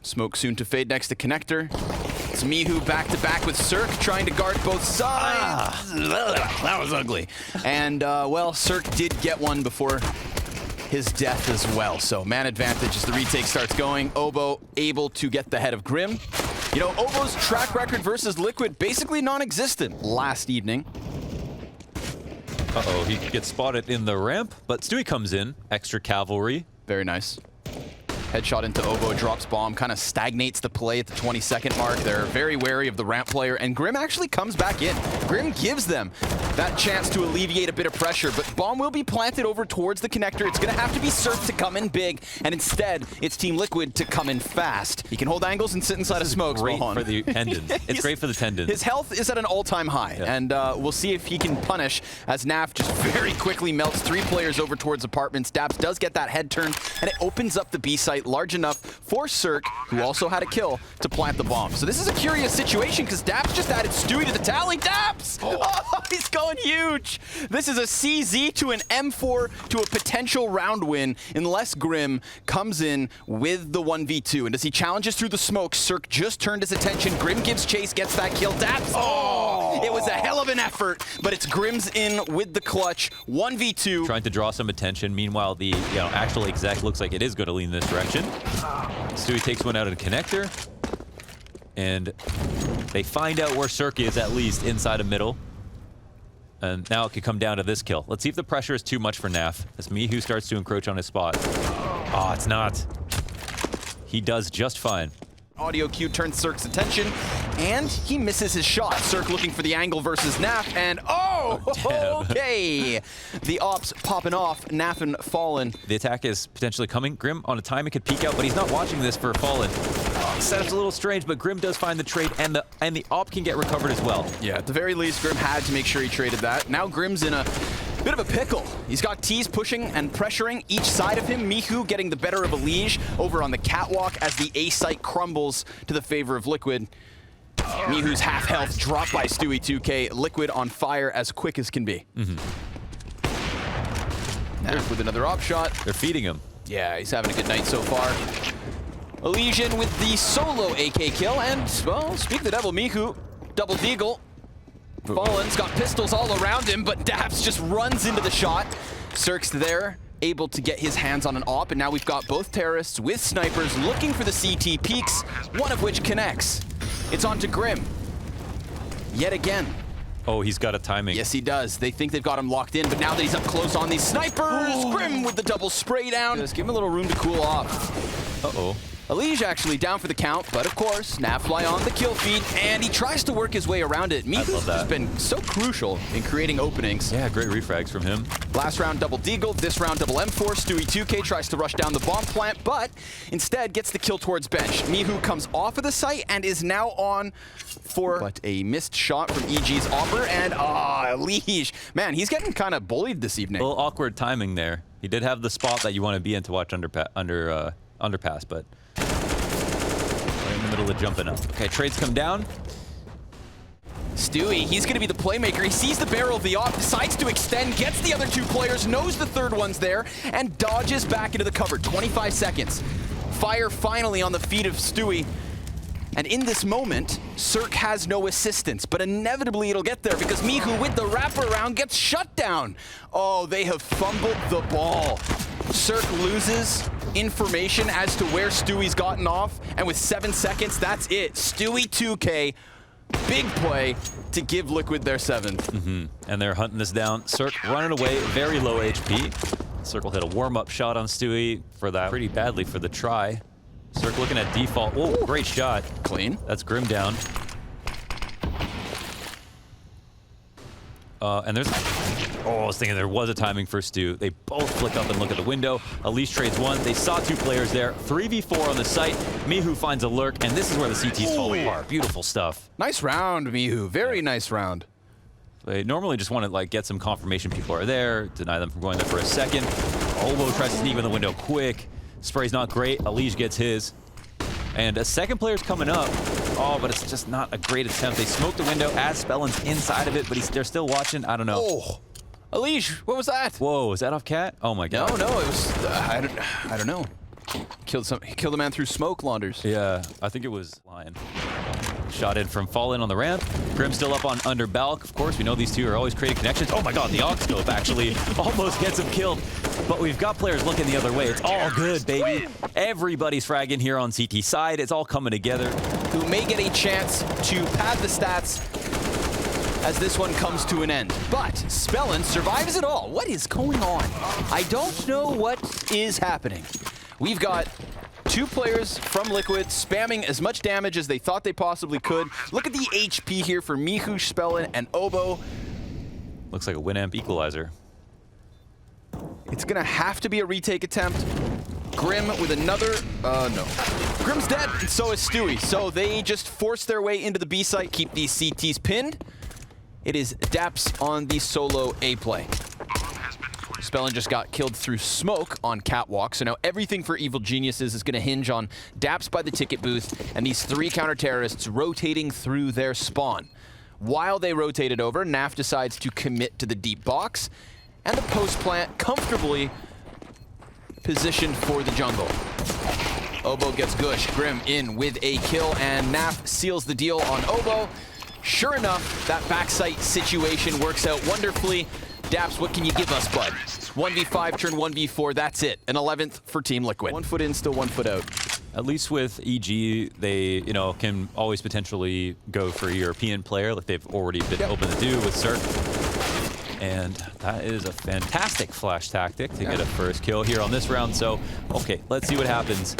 Smoke soon to fade next to connector. It's miHu back-to-back with Cirque, trying to guard both sides. That was ugly. And, well, Cirque did get one before his death as well. So man advantage as the retake starts going. Obo able to get the head of Grim. You know, Obo's track record versus Liquid basically non-existent last evening. Uh-oh, he gets spotted in the ramp, but Stewie comes in. Extra cavalry. Very nice. Headshot into Obo, drops bomb, kind of stagnates the play at the 20-second mark. They're very wary of the ramp player, and Grim actually comes back in. Grim gives them that chance to alleviate a bit of pressure, but bomb will be planted over towards the connector. It's going to have to be Surf to come in big, and instead, it's Team Liquid to come in fast. He can hold angles and sit inside of smokes. Great for the tendons. It's great for the tendons. His health is at an all-time high, and we'll see if he can punish as Naf just very quickly melts 3 players over towards apartments. Dabs does get that head turn, and it opens up the B site large enough for Cirque, who also had a kill, to plant the bomb. So this is a curious situation because Dabs just added Stewie to the tally. Dabs! Oh, he's going huge! This is a CZ to an M4 to a potential round win unless Grim comes in with the 1v2. And as he challenges through the smoke, Cirque just turned his attention. Grim gives chase, gets that kill. Dabs! Oh! It was a hell of an effort, but it's Grim's in with the clutch. 1v2. Trying to draw some attention. Meanwhile, the actual exec looks like it is going to lean in this direction. Stewie takes one out of the connector. And they find out where Cirque is, at least inside of middle. And now it could come down to this kill. Let's see if the pressure is too much for Naf as miHu starts to encroach on his spot. Oh, it's not. He does just fine. Audio cue turns Cirque's attention, and he misses his shot. Cirque looking for the angle versus Naf, and okay! The ops popping off, Nafan fallen. The attack is potentially coming. Grim on a timing could peek out, but he's not watching this for fallen. Setup's a little strange, but Grim does find the trade, and the op can get recovered as well. Yeah, at the very least, Grim had to make sure he traded that. Now Grim's in a bit of a pickle. He's got T's pushing and pressuring each side of him. miHu getting the better of Elige over on the catwalk as the A site crumbles to the favor of Liquid. miHu's half health dropped by Stewie 2K. Liquid on fire as quick as can be. Naf with another op shot. They're feeding him. Yeah, he's having a good night so far. Elysian with the solo AK kill, and, well, speak the devil, miHu. Double deagle. Fallen's got pistols all around him, but Dabs just runs into the shot. Cirque's there, able to get his hands on an op, and now we've got both terrorists with snipers looking for the CT peaks, one of which connects. It's on to Grim. Yet again. Oh, he's got a timing. Yes, he does. They think they've got him locked in, but now that he's up close on these snipers, Grim with the double spray down. Just give him a little room to cool off. Uh-oh. Elige actually down for the count, but of course, Nafly on the kill feed, and he tries to work his way around it. miHu's just been so crucial in creating openings. Yeah, great refrags from him. Last round double deagle, this round double M4. Stewie 2K tries to rush down the bomb plant, but instead gets the kill towards bench. miHu comes off of the site and is now on for but a missed shot from EG's Opper, and Elige. Man, he's getting kind of bullied this evening. A little awkward timing there. He did have the spot that you want to be in to watch underpass, but right in the middle of jumping up. Okay, trades come down. Stewie, he's going to be the playmaker. He sees the barrel of the op, decides to extend, gets the other 2 players, knows the third one's there, and dodges back into the cover. 25 seconds. Fire finally on the feet of Stewie. And in this moment, Cirque has no assistance, but inevitably it'll get there because miHu with the wraparound gets shut down. Oh, they have fumbled the ball. Cirque loses information as to where Stewie's gotten off, and with 7 seconds, that's it. Stewie 2K, big play to give Liquid their 7th. And they're hunting this down. Cirque running away, very low HP. Cirque will hit a warm-up shot on Stewie for that pretty badly for the try. Cirque looking at default. Oh, great shot. Clean. That's Grim down. And there's... Oh, I was thinking there was a timing for Stu. They both flick up and look at the window. Elige trades one. They saw 2 players there. 3v4 on the site. miHu finds a lurk, and this is where the CTs fall apart. Beautiful stuff. Nice round, miHu. Very nice round. They normally just want to like get some confirmation people are there, deny them from going there for a second. Obo tries to sneak in the window quick. Spray's not great. Elige gets his. And a second player's coming up. Oh, but it's just not a great attempt. They smoke the window as Spellin's inside of it, but they're still watching. I don't know. Oh, Elige, what was that? Whoa, is that off cat? Oh my god. No, it was, I don't know. Killed a man through smoke, Launders. Yeah, I think it was Lion. Shot in from Fallen on the ramp. Grim still up on under Balk. Of course, we know these two are always creating connections. Oh my god, the Oxscope actually almost gets him killed. But we've got players looking the other way. It's all good, baby. Everybody's fragging here on CT side. It's all coming together. Who may get a chance to pad the stats as this one comes to an end. But Spellin survives it all. What is going on? I don't know what is happening. We've got two players from Liquid spamming as much damage as they thought they possibly could. Look at the HP here for miHu, Spellin, and Obo. Looks like a Winamp equalizer. It's gonna have to be a retake attempt. Grim with another, no. Grim's dead, and so is Stewie. So they just force their way into the B site, keep these CTs pinned. It is daps on the solo A play. Spellin just got killed through smoke on Catwalk, so now everything for Evil Geniuses is going to hinge on daps by the ticket booth and these three counter-terrorists rotating through their spawn. While they rotate it over, Naf decides to commit to the deep box, and the post plant comfortably positioned for the jungle. Obo gets Gush, Grim in with a kill, and Naf seals the deal on Obo. Sure enough, that backside situation works out wonderfully. Daps, what can you give us, bud? 1v5, turn 1v4, that's it. An 11th for Team Liquid. 1 foot in, still 1 foot out. At least with EG, they, can always potentially go for a European player, like they've already been open to do with Cirque. And that is a fantastic flash tactic to get a first kill here on this round. So, okay, let's see what happens.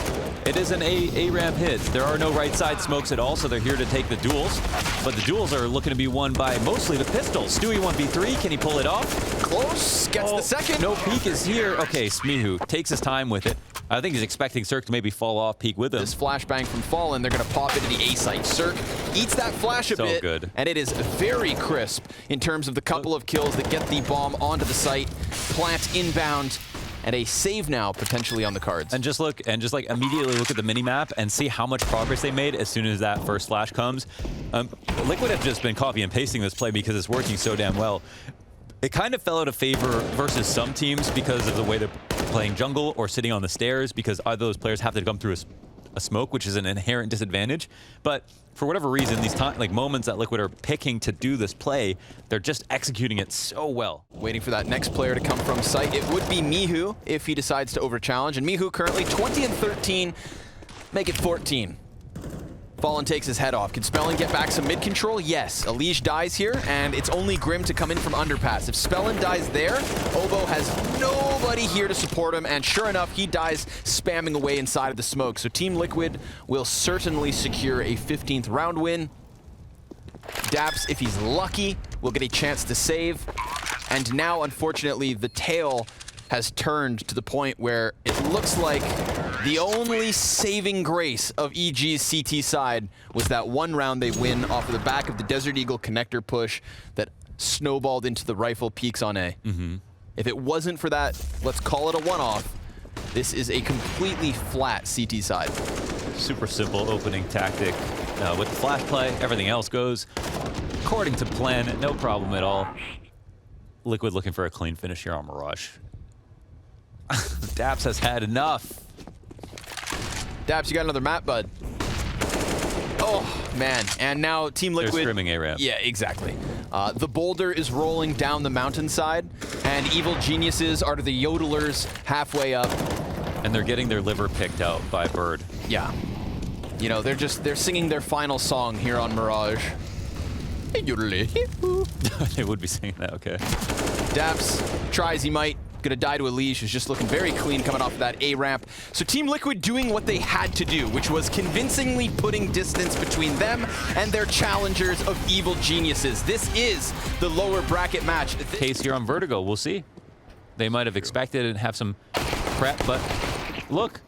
It is an A-ramp hit. There are no right side smokes at all, so they're here to take the duels. But the duels are looking to be won by mostly the pistols. Stewie 1v3, can he pull it off? Close, gets the second. No peek is here. Okay, miHu takes his time with it. I think he's expecting Cirque to maybe fall off peak with him. This flashbang from Fallen, they're going to pop into the A site. Cirque eats that flash a bit, good. And it is very crisp in terms of the couple of kills that get the bomb onto the site, plant inbound, and a save now potentially on the cards. And just look, immediately look at the mini-map and see how much progress they made as soon as that first flash comes. Liquid have just been copy and pasting this play because it's working so damn well. It kind of fell out of favor versus some teams because of the way they're playing jungle or sitting on the stairs, because either those players have to come through a smoke, which is an inherent disadvantage. But for whatever reason, these moments that Liquid are picking to do this play, they're just executing it so well. Waiting for that next player to come from site. It would be miHu if he decides to over-challenge. And miHu currently 20 and 13, make it 14. Fallen takes his head off. Can Spellin get back some mid-control? Yes. Elige dies here, and it's only Grim to come in from underpass. If Spellin dies there, Obo has nobody here to support him, and sure enough, he dies spamming away inside of the smoke. So Team Liquid will certainly secure a 15th round win. Daps, if he's lucky, will get a chance to save. And now, unfortunately, the tail has turned to the point where it looks like the only saving grace of EG's CT side was that one round they win off of the back of the Desert Eagle connector push that snowballed into the rifle peaks on A. If it wasn't for that, let's call it a one-off, this is a completely flat CT side. Super simple opening tactic. With the flash play, everything else goes according to plan, no problem at all. Liquid looking for a clean finish here on Mirage. Daps has had enough. Daps, you got another map, bud. Oh, man. And now Team Liquid... They're scrimming A-ramp. Yeah, exactly. The boulder is rolling down the mountainside, and Evil Geniuses are the yodelers halfway up. And they're getting their liver picked out by Bird. Yeah. You know, they're singing their final song here on Mirage. They would be singing that, okay. Daps tries he might. Gonna die to Elige, who's just looking very clean coming off of that A-ramp. So Team Liquid doing what they had to do, which was convincingly putting distance between them and their challengers of Evil Geniuses. This is the lower bracket match. Case here on Vertigo, we'll see. They might have expected and have some prep, but look.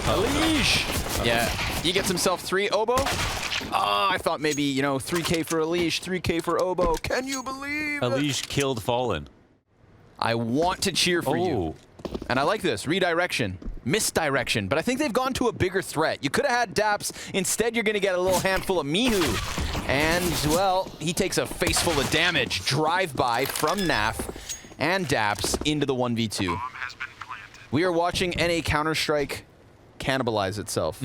Elige! Yeah, he gets himself 3. Obo? Ah, I thought maybe, 3K for Elige, 3K for Obo. Can you believe it? Elige killed Fallen. I want to cheer for you. And I like this. Redirection. Misdirection. But I think they've gone to a bigger threat. You could have had Daps. Instead, you're going to get a little handful of miHu. And, well, he takes a face full of damage. Drive-by from Naf and Daps into the 1v2. We are watching NA Counter-Strike cannibalize itself.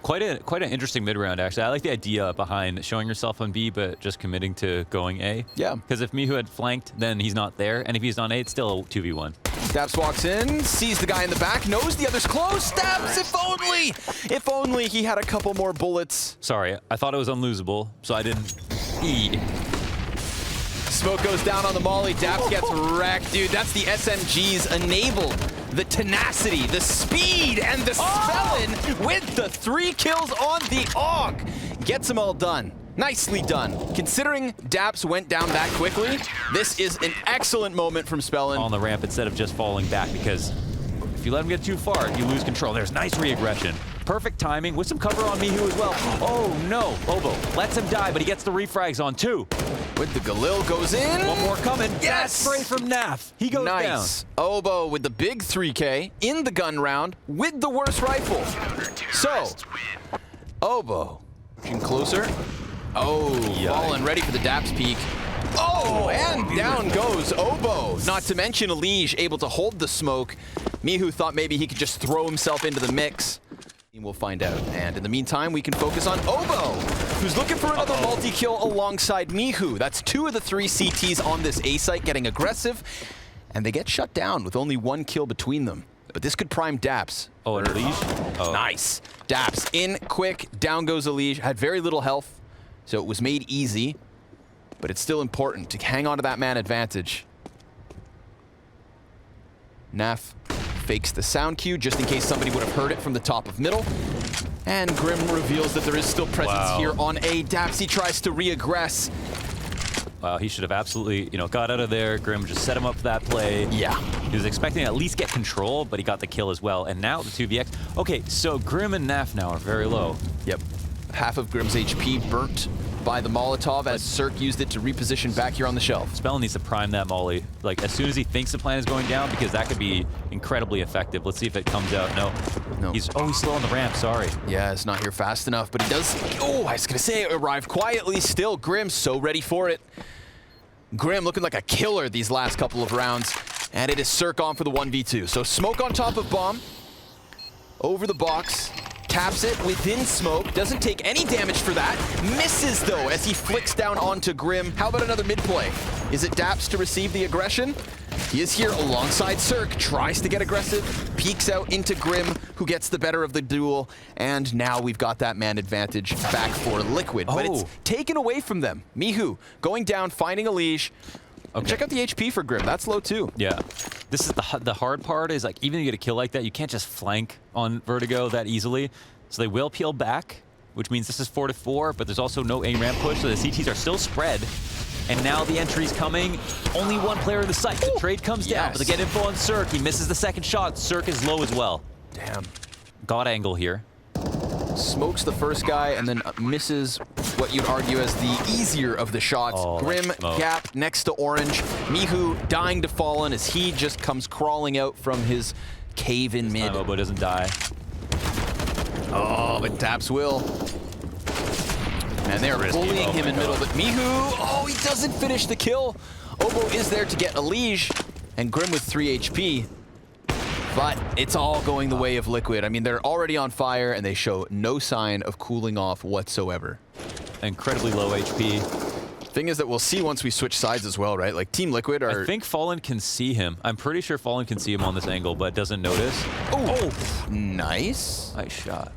Quite an interesting mid-round, actually. I like the idea behind showing yourself on B, but just committing to going A. Yeah. Because if miHu had flanked, then he's not there. And if he's on A, it's still a 2v1. Daps walks in, sees the guy in the back, knows the other's close. Daps, if only he had a couple more bullets. Sorry, I thought it was unlosable, so I didn't E. Smoke goes down on the molly. Daps gets wrecked. Dude, that's the SMGs enabled. The tenacity, the speed, and the spellin with the 3 kills on the AUG. Gets them all done. Nicely done. Considering Daps went down that quickly, this is an excellent moment from spellin. On the ramp instead of just falling back, because if you let him get too far, you lose control. There's nice re-aggression. Perfect timing with some cover on miHu as well. Oh no, Obo lets him die, but he gets the refrags on 2. With the Galil goes in. One more coming. Yes! Spray from Naf. He goes down. Obo with the big 3K in the gun round with the worst rifle. So, Obo getting closer. Oh, fallen, ready for the Daps peek. Oh, and down goes Obo. Not to mention Elige able to hold the smoke. miHu thought maybe he could just throw himself into the mix. We'll find out. And in the meantime, we can focus on Obo, who's looking for another multi-kill alongside miHu. That's 2 of the 3 CTs on this A site getting aggressive, and they get shut down with only 1 kill between them. But this could prime Daps. Oh, and Elige? Oh. Nice. Daps in quick, down goes Elige. Had very little health, so it was made easy, but it's still important to hang on to that man advantage. Naf fakes the sound cue just in case somebody would have heard it from the top of middle. And Grim reveals that there is still presence here on A. Daps, he tries to re-aggress. Wow, he should have absolutely, got out of there. Grim just set him up for that play. Yeah. He was expecting to at least get control, but he got the kill as well. And now the 2vx. Okay, so Grim and Naf now are very low. Yep. Half of Grim's HP burnt by the Molotov as Cirque used it to reposition back here on the shelf. Spellin needs to prime that molly, like as soon as he thinks the plan is going down, because that could be incredibly effective. Let's see if it comes out. No. He's slow on the ramp, sorry. Yeah, it's not here fast enough, but he does, I was gonna say, arrive quietly still. Grim so ready for it. Grim looking like a killer these last couple of rounds, and it is Cirque on for the 1v2. So smoke on top of bomb, over the box, taps it within smoke, doesn't take any damage for that, misses though as he flicks down onto Grim. How about another mid play? Is it Daps to receive the aggression? He is here alongside Cirque, tries to get aggressive, peeks out into Grim, who gets the better of the duel, and now we've got that man advantage back for Liquid, but it's taken away from them. miHu going down, finding Elige. Okay. Check out the HP for Grim, that's low too. Yeah, this is the hard part is like, even if you get a kill like that, you can't just flank on Vertigo that easily. So they will peel back, which means this is 4-4, but there's also no A ramp push, so the CTs are still spread. And now the entry's coming. Only 1 player in the site. The trade comes down, but they get info on Cirque. He misses the second shot. Cirque is low as well. Damn. God angle here. Smokes the first guy and then misses what you'd argue as the easier of the shots. Grim gap next to orange. miHu dying to fallen as he just comes crawling out from his cave in mid. Obo doesn't die. Oh, but Daps will. And they're bullying him in middle, but miHu, he doesn't finish the kill. Obo is there to get Elige, and Grim with 3 HP. But it's all going the way of Liquid. I mean, they're already on fire, and they show no sign of cooling off whatsoever. Incredibly low HP. Thing is that we'll see once we switch sides as well, right? Like, Team Liquid are... I think Fallen can see him. I'm pretty sure Fallen can see him on this angle, but doesn't notice. Oh, nice. Nice shot.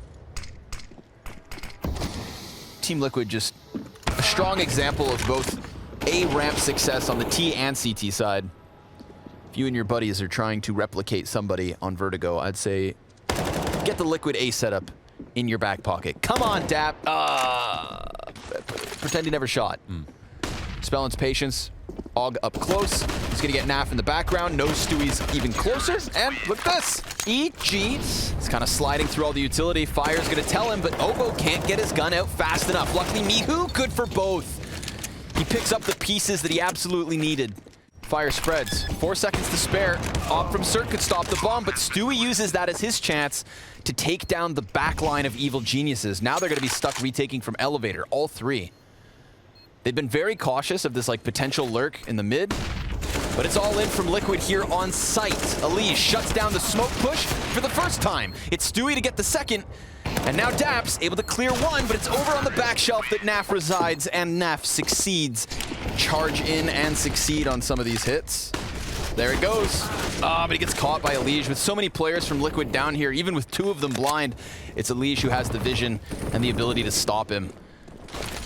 Team Liquid just a strong example of both A ramp success on the T and CT side. If you and your buddies are trying to replicate somebody on Vertigo, I'd say get the Liquid A setup in your back pocket. Come on, Dap. Pretend he never shot. Spellin's patience. AUG up close. He's gonna get Naf in the background. No Stewie's even closer. And look at this. EG. It's kind of sliding through all the utility. Fire's gonna tell him, but Obo can't get his gun out fast enough. Luckily, miHu, good for both. He picks up the pieces that he absolutely needed. Fire spreads. 4 seconds to spare. Op from Cirque could stop the bomb, but Stewie uses that as his chance to take down the back line of evil geniuses. Now they're gonna be stuck retaking from elevator, all 3. They've been very cautious of this like potential lurk in the mid. But it's all in from Liquid here on site. Elise shuts down the smoke push for the first time. It's Stewie to get the second. And now Daps able to clear one, but it's over on the back shelf that Naf resides, and Naf succeeds. Charge in and succeed on some of these hits. There it goes. But he gets caught by Elise. With so many players from Liquid down here, even with 2 of them blind, it's Elise who has the vision and the ability to stop him.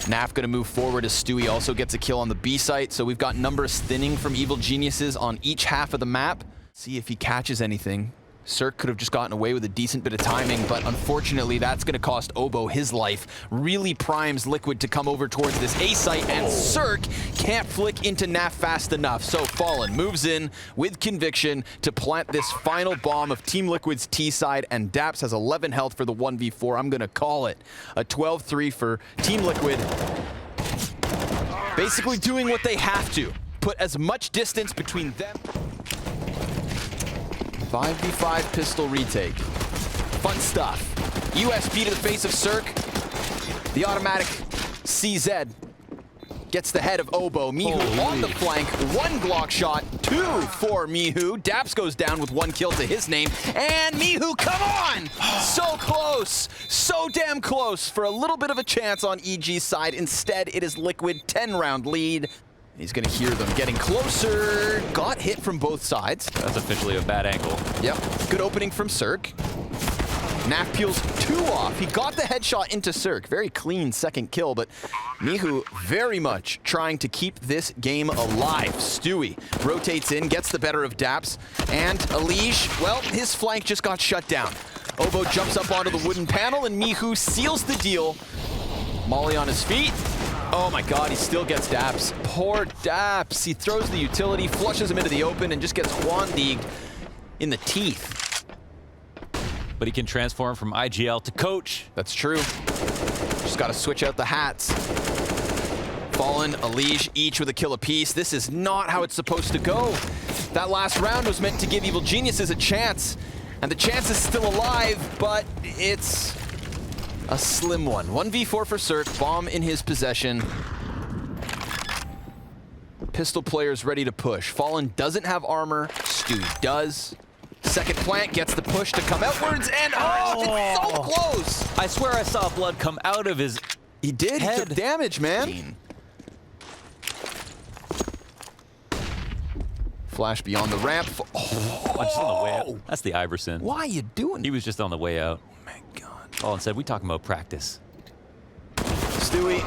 Naf gonna move forward as Stewie also gets a kill on the B site, so we've got numbers thinning from Evil Geniuses on each half of the map. See if he catches anything. Cirque could have just gotten away with a decent bit of timing, but unfortunately that's going to cost Obo his life. Really primes Liquid to come over towards this A site, and Cirque can't flick into Naf fast enough. So Fallen moves in with conviction to plant this final bomb of Team Liquid's T side, and Daps has 11 health for the 1v4. I'm going to call it a 12-3 for Team Liquid. Basically doing what they have to. Put as much distance between them. 5v5 pistol retake. Fun stuff. USB to the face of Cirque. The automatic CZ gets the head of Obo. Mihu on the flank. 1 Glock shot. 2 for Mihu. Daps goes down with 1 kill to his name. And Mihu, come on! So close. So damn close for a little bit of a chance on EG's side. Instead, it is Liquid 10-round lead. He's going to hear them getting closer. Got hit from both sides. That's officially a bad angle. Yep. Good opening from Cirque. Naf peels 2 off. He got the headshot into Cirque. Very clean second kill, but Mihu very much trying to keep this game alive. Stewie rotates in, gets the better of Daps, and Elise, well, his flank just got shut down. Obo jumps up onto the wooden panel, and Mihu seals the deal. Molly on his feet. Oh my god, he still gets Daps. Poor Daps. He throws the utility, flushes him into the open, and just gets Juan-digged in the teeth. But he can transform from IGL to coach. That's true. Just got to switch out the hats. Fallen, Elise, each with a kill apiece. This is not how it's supposed to go. That last round was meant to give Evil Geniuses a chance, and the chance is still alive, but it's a slim one. 1v4 for Cirque, bomb in his possession. Pistol players ready to push. Fallen doesn't have armor, Stewie does. Second plant gets the push to come outwards, and it's so close! I swear I saw blood come out of his He did, head. He took damage, man. Flash beyond the ramp. Just on the way out. That's the Iverson. Why are you doing He was just on the way out. Oh my god. Fallen said, we talking about practice. Stewie,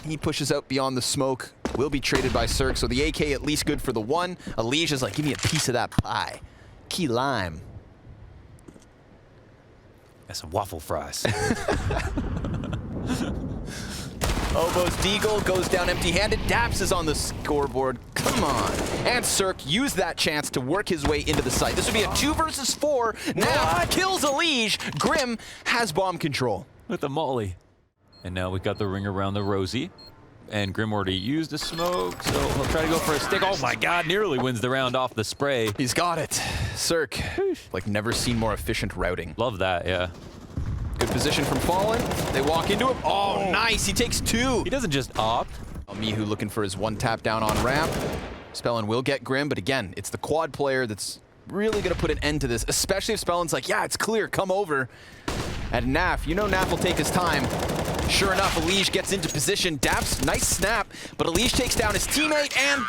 he pushes out beyond the smoke. Will be traded by Cirque, so the AK at least good for the 1. Alicia's like, give me a piece of that pie. Key lime. That's some waffle fries. Obo's deagle goes down empty-handed. Daps is on the scoreboard. Come on. And Cirque used that chance to work his way into the site. This would be a 2 versus 4. Now kills Elise. Grim has bomb control. With the molly. And now we got the ring around the Rosie. And Grim already used a smoke, so he'll try to go for a stick. Oh my god, nearly wins the round off the spray. He's got it. Cirque, like never seen more efficient routing. Love that, yeah. Good position from Fallen. They walk into him. Oh, nice. He takes 2. He doesn't just opt. Mihu looking for his 1 tap down on ramp. Spellin will get Grim, but again, it's the quad player that's really going to put an end to this, especially if Spellin's like, yeah, it's clear, come over. And Naf, you know Naf will take his time. Sure enough, Elise gets into position. Daps, nice snap, but Elise takes down his teammate, and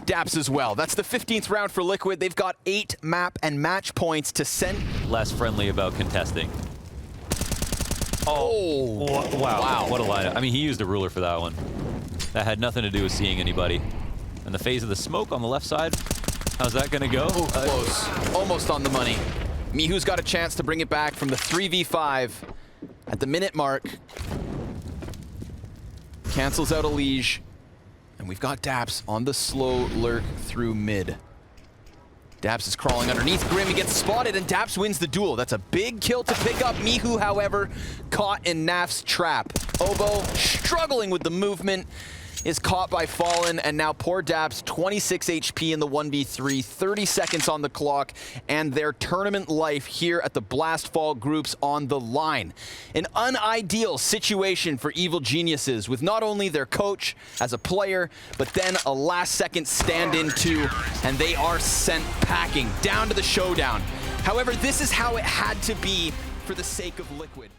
Daps as well. That's the 15th round for Liquid. They've got 8 map and match points to send. Less friendly about contesting. Oh, wow. What a lineup. I mean, he used a ruler for that one. That had nothing to do with seeing anybody. And the phase of the smoke on the left side, how's that gonna go? Oh, close. Almost on the money. Mihu's got a chance to bring it back from the 3v5 at the minute mark. Cancels out Elise. And we've got Daps on the slow lurk through mid. Daps is crawling underneath Grim. He gets spotted, and Daps wins the duel. That's a big kill to pick up. Mihu, however, caught in Naf's trap. Obo struggling with the movement. is caught by Fallen, and now poor Daps, 26 HP in the 1v3, 30 seconds on the clock, and their tournament life here at the Blast Fall groups on the line. An unideal situation for Evil Geniuses, with not only their coach as a player, but then a last-second stand-in too, and they are sent packing down to the showdown. However, this is how it had to be for the sake of Liquid.